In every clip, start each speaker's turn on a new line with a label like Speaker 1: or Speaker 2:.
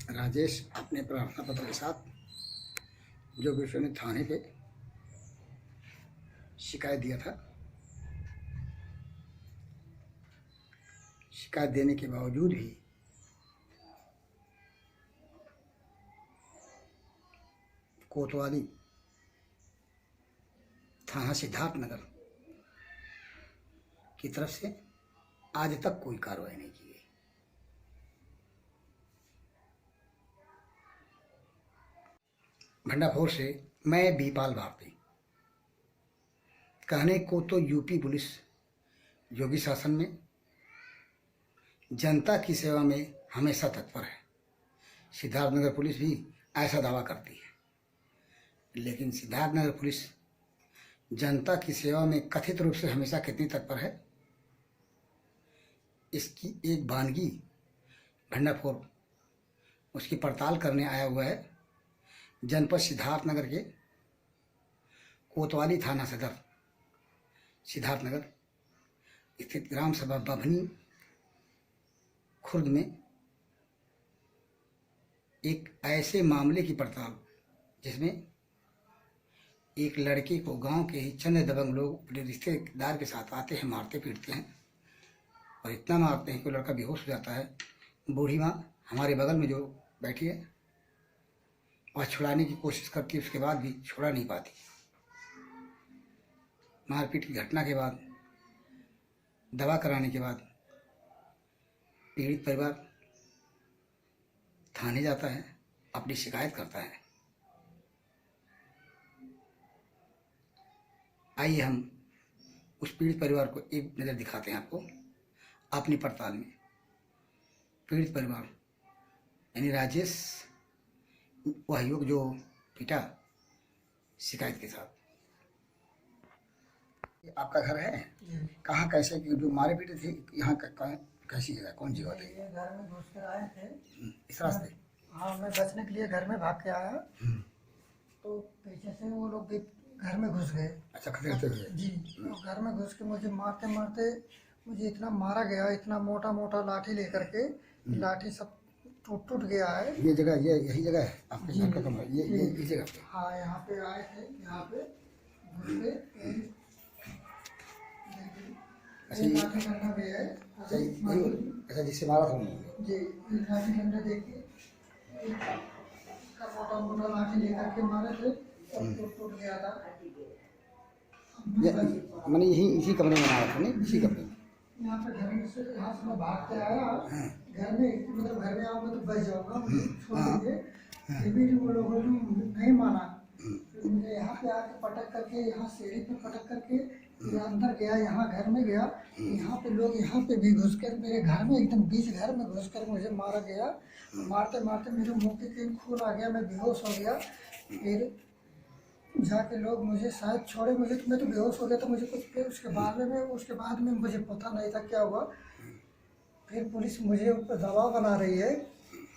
Speaker 1: राजेश अपने प्रार्थना पत्र के साथ जो कि उसने थाने पे शिकायत दिया था, शिकायत देने के बावजूद भी कोतवाली थाना सिद्धार्थनगर की तरफ से आज तक कोई कार्रवाई नहीं की गई। भंडाफोर से मैं बीपाल भारती। कहने को तो यूपी पुलिस योगी शासन में जनता की सेवा में हमेशा तत्पर है। सिद्धार्थनगर पुलिस भी ऐसा दावा करती है, लेकिन सिद्धार्थनगर पुलिस जनता की सेवा में कथित रूप से हमेशा कितनी तत्पर है, इसकी एक वानगी भंडाफोर उसकी पड़ताल करने आया हुआ है। जनपद सिद्धार्थनगर के कोतवाली थाना सदर सिद्धार्थनगर स्थित ग्राम सभा बभनी खुर्द में एक ऐसे मामले की पड़ताल जिसमें एक लड़के को गांव के ही चंद दबंग लोग अपने रिश्तेदार के साथ आते हैं, मारते पीटते हैं और इतना मारते हैं कि लड़का बेहोश हो जाता है। बूढ़ी माँ हमारे बगल में जो बैठी है वह छुड़ाने की कोशिश करती है, उसके बाद भी छुड़ा नहीं पाती। मारपीट की घटना के बाद, दवा कराने के बाद पीड़ित परिवार थाने जाता है, अपनी शिकायत करता है। आइए हम उस पीड़ित परिवार को एक नज़र दिखाते हैं आपको अपनी पड़ताल में। पीड़ित परिवार यानी राजेश, वह युवक जो पिटा शिकायत के साथ। आपका घर है कहाँ, कैसे कि जो मारे पीटे थे यहाँ कैसी जगह, कौन जगह थी?
Speaker 2: ये घर में घुस कर आए थे
Speaker 1: इस रास्ते।
Speaker 2: हाँ, मैं बचने के लिए घर में भाग के आया तो पीछे से वो लोग भी घर में घुस गए।
Speaker 1: अच्छा, खतरे हुए
Speaker 2: जी। तो घर में घुस के मुझे मारते मारते मुझे इतना मारा गया, इतना मोटा मोटा लाठी लेकर के, लाठी सब टूट टूट गया है।
Speaker 1: ये जगह, ये यही जगह है आपके घर का कमरा, ये इस जगह पे?
Speaker 2: हाँ, यहाँ पे आए थे, यहाँ पे घुस के लाठी डंडा भी है।
Speaker 1: अच्छा, जिससे मारा था उन्होंने?
Speaker 2: जी, लाठी डंडा देखिए, मोटा मोटा लाठी लेकर के मारे थे, सब टूट टूट गया था।
Speaker 1: मैंने यही इसी कमरे में मारा था? नहीं, इसी कमरे में।
Speaker 2: यहाँ पे घर में से, यहाँ से मैं भाग के आया घर में, मतलब घर में आऊँगा तो बच जाऊँगा, मुझे छोड़ दीजिए। फिर भी वो लोगों ने नहीं माना। फिर मुझे यहाँ पे आके पटक करके, यहाँ सीढ़ी पे पटक करके फिर अंदर गया, यहाँ घर में गया। यहाँ पे लोग यहाँ पे भी घुस कर मेरे घर में, एकदम बीच घर में घुस कर मुझे मारा गया। मारते मारते मेरे मुँह के खून आ गया, मैं बेहोश हो गया। फिर जाके लोग मुझे शायद छोड़े, मुझे तो, मैं तो बेहोश हो गया था। मुझे कुछ फिर उसके बाद में मुझे पता नहीं था क्या हुआ। फिर पुलिस मुझे ऊपर दबाव बना रही है,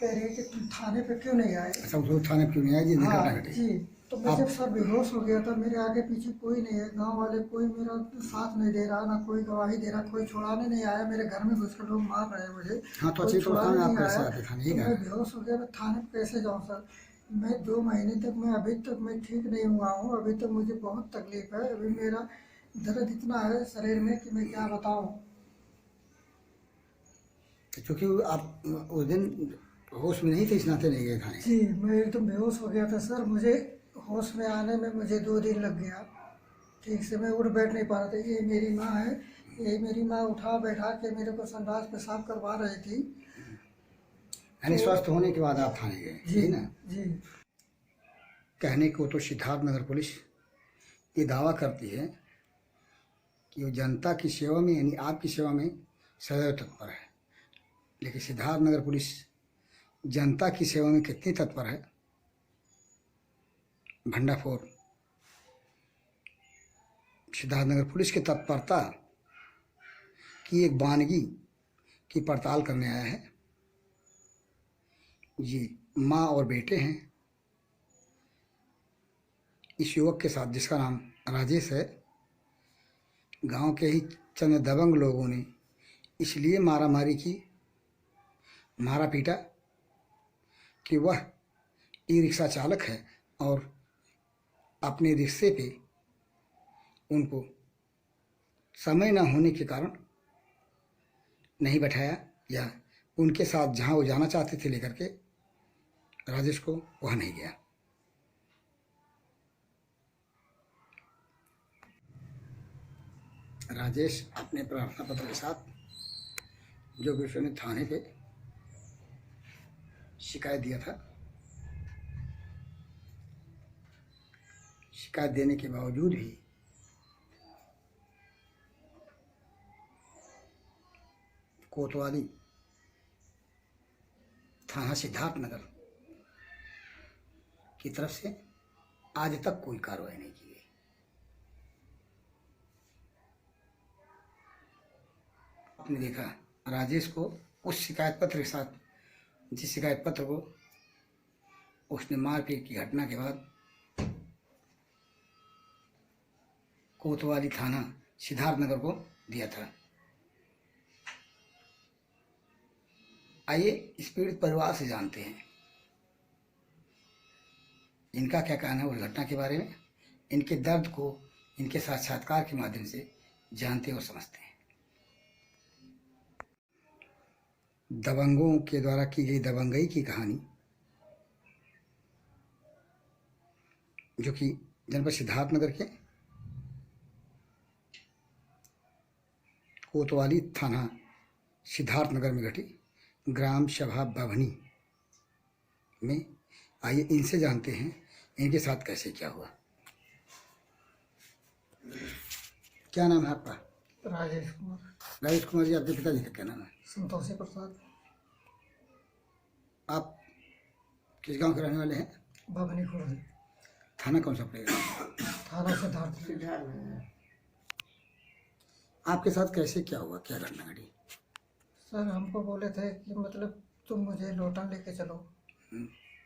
Speaker 2: कह रही है कि तुम थाने पे क्यों नहीं आए।
Speaker 1: अच्छा, वो थाने पे क्यों नहीं आए जी?
Speaker 2: हाँ जी। तो मैं जब सर बेहोश हो गया था, मेरे आगे पीछे कोई नहीं है, गांव वाले कोई मेरा साथ नहीं दे रहा, ना कोई गवाही दे रहा, कोई छुड़ाने नहीं आया। मेरे घर में घुस कर लोग मार रहे हैं मुझे।
Speaker 1: हाँ, तो अच्छी तो आप कैसे आते थाने?
Speaker 2: तो मैं बेहोश हो गया, मैं थाने पे कैसे जाऊँ सर? मैं 2 महीने तक, मैं अभी तक मैं ठीक नहीं हुआ हूँ। अभी तक मुझे बहुत तकलीफ है। अभी मेरा दर्द इतना है शरीर में कि मैं क्या बताऊँ।
Speaker 1: क्योंकि आप उस दिन होश में नहीं थे, इस नाते नहीं गए थाने?
Speaker 2: जी, मैं एकदम बेहोश हो गया था सर। मुझे होश में आने में मुझे 2 दिन लग गया। ठीक से मैं उठ बैठ नहीं पा रहा था। ये मेरी माँ है, ये मेरी माँ उठा बैठा के मेरे को संडास पेशाब करवा रही थी।
Speaker 1: यानी स्वस्थ होने के बाद आप थाने गए?
Speaker 2: जी
Speaker 1: ना
Speaker 2: जी।
Speaker 1: कहने को तो सिद्धार्थनगर पुलिस ये दावा करती है कि वो जनता की सेवा में यानी आपकी सेवा में सदैव तत्पर है, लेकिन सिद्धार्थनगर पुलिस जनता की सेवा में कितनी तत्पर है, भंडाफोर सिद्धार्थनगर पुलिस की तत्परता की एक वानगी की पड़ताल करने आया है। ये माँ और बेटे हैं इस युवक के साथ, जिसका नाम राजेश है। गांव के ही चंद दबंग लोगों ने इसलिए मारा मारी की, मारा पीटा कि वह ई रिक्शा चालक है और अपने रिक्शे पे उनको समय न होने के कारण नहीं बैठाया या उनके साथ जहाँ वो जाना चाहते थे लेकर के राजेश को वहाँ नहीं गया। राजेश अपने प्रार्थना पत्र के साथ जो कि उसने थाने पे शिकायत दिया था, शिकायत देने के बावजूद भी कोतवाली थाना सिद्धार्थनगर की तरफ से आज तक कोई कार्रवाई नहीं की गई। आपने देखा राजेश को उस शिकायत पत्र के साथ, जिस शिकायत पत्र को उसने मारपीट की घटना के बाद कोतवाली थाना सिद्धार्थनगर को दिया था। आइए इस पीड़ित परिवार से जानते हैं इनका क्या कहना है उस घटना के बारे में, इनके दर्द को इनके साक्षात्कार के माध्यम से जानते और समझते हैं। दबंगों के द्वारा की गई दबंगई की कहानी जो कि जनपद सिद्धार्थनगर के कोतवाली थाना सिद्धार्थनगर में घटी ग्राम सभा बभनी में। आइए इनसे जानते हैं इनके साथ कैसे क्या हुआ। क्या नाम है आपका?
Speaker 2: राजेश कुमार।
Speaker 1: राजेश कुमार जी, आपके पिताजी का क्या नाम है?
Speaker 2: संतोषी प्रसाद।
Speaker 1: आप किस गांव के रहने वाले हैं?
Speaker 2: बभनी खुर्द।
Speaker 1: थाना कौन सा पड़ेगा?
Speaker 2: थाना सिद्धार्थ।
Speaker 1: आपके साथ कैसे क्या हुआ, क्या घटना घटी?
Speaker 2: सर हमको बोले थे कि मतलब तुम मुझे लोटन लेके चलो,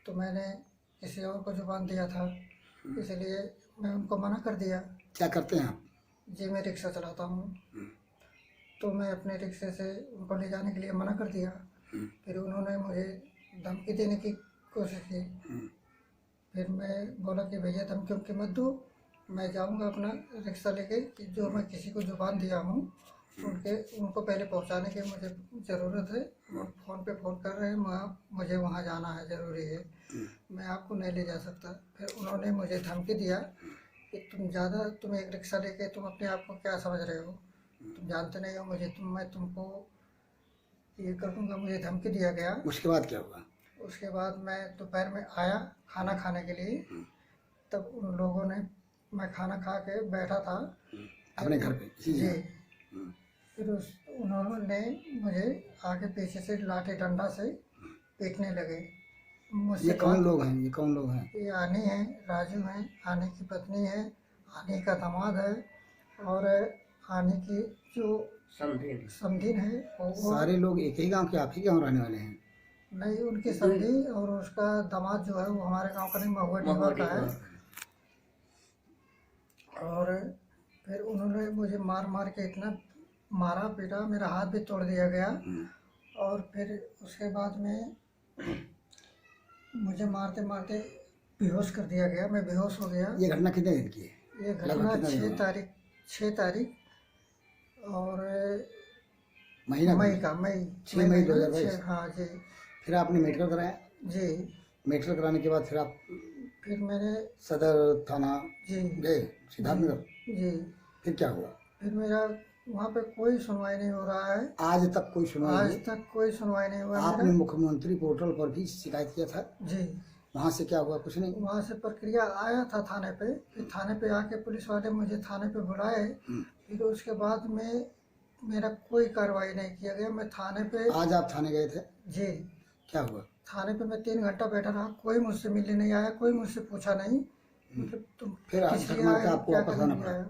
Speaker 2: तो मैंने किसी और को जुबान दिया था, इसलिए मैं उनको मना कर दिया।
Speaker 1: क्या करते हैं आप?
Speaker 2: जी मैं रिक्शा चलाता हूँ, तो मैं अपने रिक्शे से उनको ले जाने के लिए मना कर दिया। फिर उन्होंने मुझे धमकी देने की कोशिश की। फिर मैं बोला कि भैया धमकी उमकी मत दो, मैं जाऊँगा अपना रिक्शा लेके, कि जो मैं किसी को जुबान दिया हूँ उनको पहले पहुंचाने की मुझे ज़रूरत है। और फ़ोन पे फ़ोन कर रहे हैं, मुझे वहाँ जाना है, ज़रूरी है, मैं आपको नहीं ले जा सकता। फिर उन्होंने मुझे धमकी दिया कि तुम एक रिक्शा लेके तुम अपने आप को क्या समझ रहे हो, तुम जानते नहीं हो मुझे, मैं तुमको ये कर दूँगा, मुझे धमकी दिया गया।
Speaker 1: उसके बाद क्या हुआ?
Speaker 2: उसके बाद मैं दोपहर में आया खाना खाने के लिए, तब उन लोगों ने, मैं खाना खा के बैठा था
Speaker 1: अपने घर पे?
Speaker 2: जी। फिर उन्होंने मुझे आगे पीछे से लाठी डंडा से पीटने लगे।
Speaker 1: ये कौन लोग हैं? ये कौन लोग हैं?
Speaker 2: ये आनी है, राजू है, आनी की पत्नी है, आनी का दामाद है, और आनी की जो समधीन है वो
Speaker 1: सारे लोग एक ही गांव के, आप ही गांव रहने वाले हैं?
Speaker 2: नहीं, उनकी समधी और उसका दामाद जो है वो हमारे गांव का नहीं, महुआ ढीवा का है। और फिर उन्होंने मुझे मार मार के इतना मारा पीटा, मेरा हाथ भी तोड़ दिया गया। और फिर उसके बाद में मुझे मारते मारते बेहोश कर दिया गया, मैं बेहोश हो गया।
Speaker 1: ये घटना कितने दिन की है?
Speaker 2: ये घटना 6 तारीख और
Speaker 1: महीना
Speaker 2: मई
Speaker 1: 6 मई 2022।
Speaker 2: हाँ जी।
Speaker 1: फिर आपने मेडिकल कराया?
Speaker 2: जी।
Speaker 1: मेडिकल कराने के बाद
Speaker 2: फिर मैंने
Speaker 1: सदर थाना
Speaker 2: जी
Speaker 1: गए सिद्धार्थनगर?
Speaker 2: जी।
Speaker 1: फिर क्या हुआ?
Speaker 2: फिर मेरा वहाँ पे कोई सुनवाई नहीं हो रहा है।
Speaker 1: आज तक कोई सुनवाई
Speaker 2: आज
Speaker 1: नहीं?
Speaker 2: तक कोई सुनवाई नहीं हुआ।
Speaker 1: आपने मुख्यमंत्री पोर्टल पर भी शिकायत किया था?
Speaker 2: जी।
Speaker 1: वहाँ से क्या हुआ? कुछ नहीं?
Speaker 2: वहाँ से प्रक्रिया आया था थाने पे, फिर थाने पे आके पुलिस वाले मुझे थाने पे बुलाए। फिर उसके बाद में मेरा कोई कार्रवाई नहीं किया गया। मैं थाने पे,
Speaker 1: आज आप थाने गए थे?
Speaker 2: जी।
Speaker 1: क्या हुआ?
Speaker 2: थाने पे मैं 3 घंटा बैठा रहा, कोई मुझसे मिलने नहीं आया, कोई मुझसे पूछा नहीं, मतलब तुम
Speaker 1: फिर आज
Speaker 2: किस
Speaker 1: तक
Speaker 2: लिए आए,
Speaker 1: आपको
Speaker 2: क्या
Speaker 1: वापस
Speaker 2: करने
Speaker 1: आना
Speaker 2: लिए
Speaker 1: पड़ा?
Speaker 2: आए?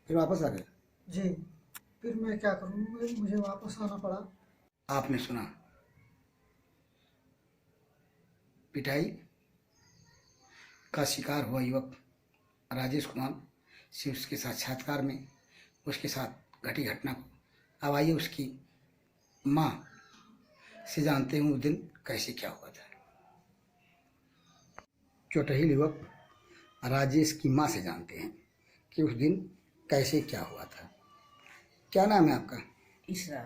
Speaker 1: फिर वापस आ गए?
Speaker 2: जी। फिर मैं क्या करूँ, मुझे वापस आना पड़ा।
Speaker 1: आपने सुना पिटाई का शिकार हुआ युवक राजेश कुमार से उसके साक्षात्कार में उसके साथ घटी घटना को। अब आइए उसकी माँ से जानते हैं उस दिन कैसे क्या हुआ था। चौटही युवक राजेश की माँ से जानते हैं कि उस दिन कैसे क्या हुआ था। क्या नाम है आपका?
Speaker 3: इसरा।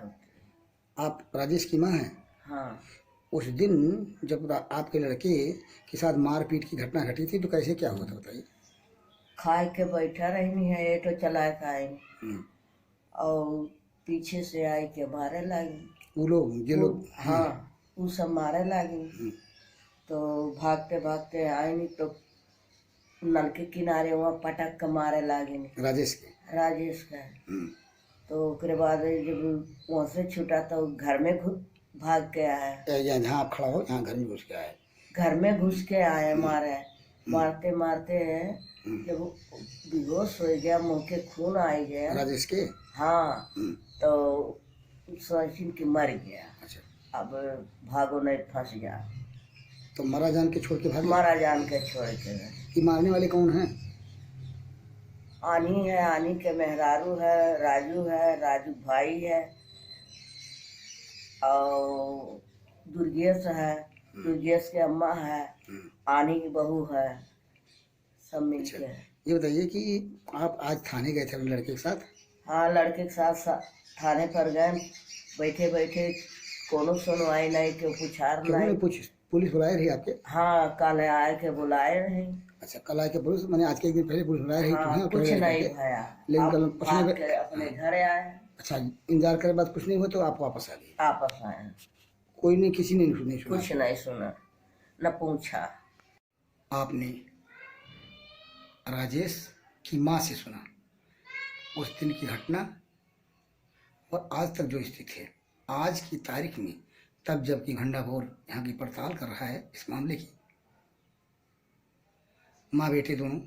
Speaker 1: आप राजेश की माँ हैं?
Speaker 3: हाँ।
Speaker 1: उस दिन जब आपके लड़के के साथ मारपीट की घटना घटी थी तो कैसे क्या हुआ था बताइए।
Speaker 3: खाए के बैठा रहनी है, ये तो चलाए खाए
Speaker 1: हम्म,
Speaker 3: और पीछे से आई के मारे लगी।
Speaker 1: वो लोग जो लोग
Speaker 3: हाँ, वो सब मारे लगी।
Speaker 1: हम्म,
Speaker 3: तो भागते भागते आए नहीं तो नल के किनारे वहाँ पटक के मारे लगे नहीं
Speaker 1: राजेश के।
Speaker 3: राजेश का।
Speaker 1: हम्म,
Speaker 3: तो उसके बाद जब वहाँ से छूटा तो घर में भाग के आया।
Speaker 1: या जहाँ आप खड़ा हो यहाँ घर में घुस के आए।
Speaker 3: घर में घुस के आए, मारे मारते मारते
Speaker 1: हम्म,
Speaker 3: जब वो बेहोश हो गया, मुंह के खून आ गया।
Speaker 1: राजेश के।
Speaker 3: हाँ,
Speaker 1: हम्म,
Speaker 3: तो सोचिन कि मर गया,
Speaker 1: अच्छा।
Speaker 3: अब भागो नहीं फंस गया।
Speaker 1: तो मारा जान के छोड़ के भागे?
Speaker 3: मारा जान के छोड़ के।
Speaker 1: ये मारने वाले कौन हैं?
Speaker 3: आनी है, आनी के मेहरारू है, राजू है, राजू भाई है, और दुर्गेश है, दुर्गेश के अम्मा है, आनी की बहू है, सब मिलके।
Speaker 1: ये बताइए कि आप आज थाने गए थे अपने लड़के के साथ?
Speaker 3: हाँ, लड़के के साथ थाने पर गए। बैठे बैठे कोनो सुनवाई नहीं के पुछार
Speaker 1: क्यों नहीं
Speaker 3: नहीं।
Speaker 1: पूछ? पुलिस बुलाए रही आपके?
Speaker 3: हाँ, कल आए के बुलाए रहे।
Speaker 1: अच्छा, कल आए के पुलिस मैंने आज के एक दिन पहले पुलिस बुलाए रही
Speaker 3: हाँ,
Speaker 1: तुम्हें?
Speaker 3: कुछ नहीं भया।
Speaker 1: लेकिन
Speaker 3: आप
Speaker 1: कल
Speaker 3: भाग
Speaker 1: पूछने
Speaker 3: के अपने घर आए।
Speaker 1: अच्छा, इंतजार करे बाद कुछ नहीं हुआ तो आप वापस आ गए?
Speaker 3: आपस आए,
Speaker 1: कोई नहीं, किसी ने नहीं सुना?
Speaker 3: कुछ नहीं सुना न पूछा।
Speaker 1: आपने राजेश की माँ से सुना उस दिन की घटना और आज तक जो स्थिति है आज की तारीख में, तब जबकि भंडाभोर यहाँ की पड़ताल कर रहा है इस मामले की। माँ बेटे दोनों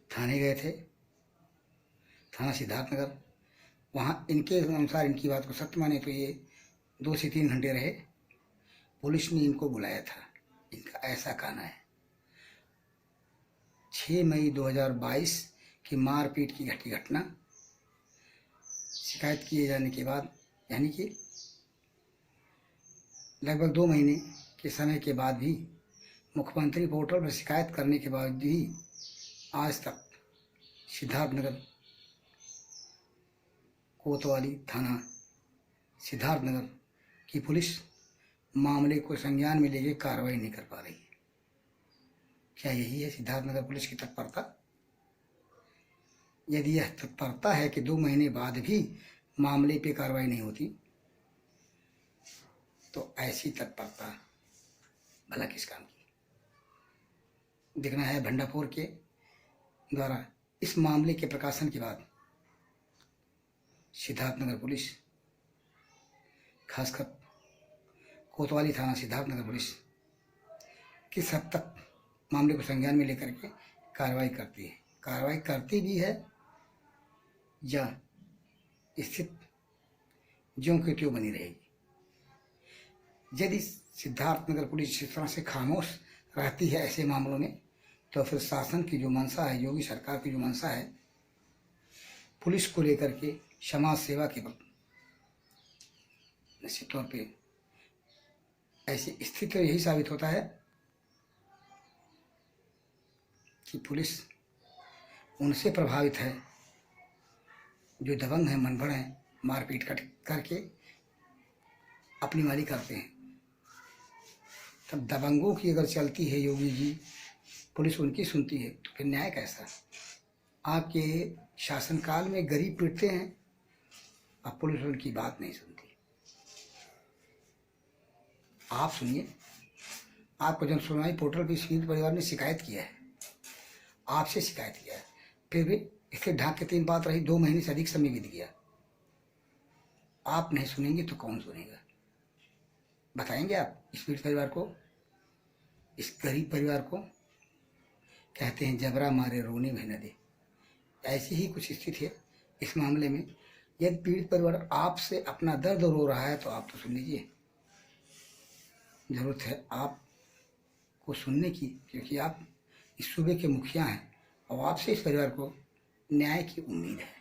Speaker 1: थाने गए थे, थाना सिद्धार्थनगर। वहाँ इनके अनुसार, इनकी बात को सत्य माने तो ये 2 से 3 घंटे रहे। पुलिस ने इनको बुलाया था, इनका ऐसा कहना है। 6 मई 2022 की मारपीट की घटी घटना शिकायत किए जाने के बाद, यानी कि लगभग 2 महीने के समय के बाद भी, मुख्यमंत्री पोर्टल पर शिकायत करने के बाद भी आज तक सिद्धार्थनगर कोतवाली थाना सिद्धार्थनगर की पुलिस मामले को संज्ञान में लेकर कार्रवाई नहीं कर पा रही है। क्या यही है सिद्धार्थनगर पुलिस की तत्परता? यदि यह तत्परता है कि 2 महीने बाद भी मामले पे कार्रवाई नहीं होती, तो ऐसी तत्परता भला किस काम की? देखना है भंडापुर के द्वारा इस मामले के प्रकाशन के बाद सिद्धार्थनगर पुलिस, खासकर कोतवाली थाना सिद्धार्थनगर पुलिस किस हद तक मामले को संज्ञान में लेकर के कार्रवाई करती है, कार्रवाई करती भी है या स्थिति ज्यों की त्यों बनी रहेगी। यदि सिद्धार्थनगर पुलिस इस तरह से खामोश रहती है ऐसे मामलों में, तो फिर शासन की जो मंशा है, योगी सरकार की जो मंशा है पुलिस को लेकर के, समाज सेवा के निश्चित तौर पे ऐसी स्थिति तो यही साबित होता है कि पुलिस उनसे प्रभावित है जो दबंग हैं, मनभड़ हैं, मारपीट करके अपनी मारी करते हैं। तब दबंगों की अगर चलती है योगी जी, पुलिस उनकी सुनती है, तो फिर न्याय कैसा? आपके शासनकाल में गरीब पीटते हैं, अब पुलिस उनकी बात नहीं सुनती। आप सुनिए, आपको जन सुनवाई पोर्टल पर पीड़ित परिवार ने शिकायत किया है, आपसे शिकायत किया है, फिर भी इसके ढाक के 3 बात रही, 2 महीने से अधिक समय बीत गया। आप नहीं सुनेंगे तो कौन सुनेगा? बताएंगे आप इस पीड़ित परिवार को, इस गरीब परिवार को? कहते हैं जबरा मारे रोने में न दे, ऐसी ही कुछ स्थिति है इस मामले में। यदि पीड़ित परिवार आपसे अपना दर्द रो रहा है तो आप तो सुन लीजिए, जरूरत है आपको सुनने की, क्योंकि आप इस सूबे के मुखिया हैं और आपसे इस परिवार को न्याय की उम्मीद है।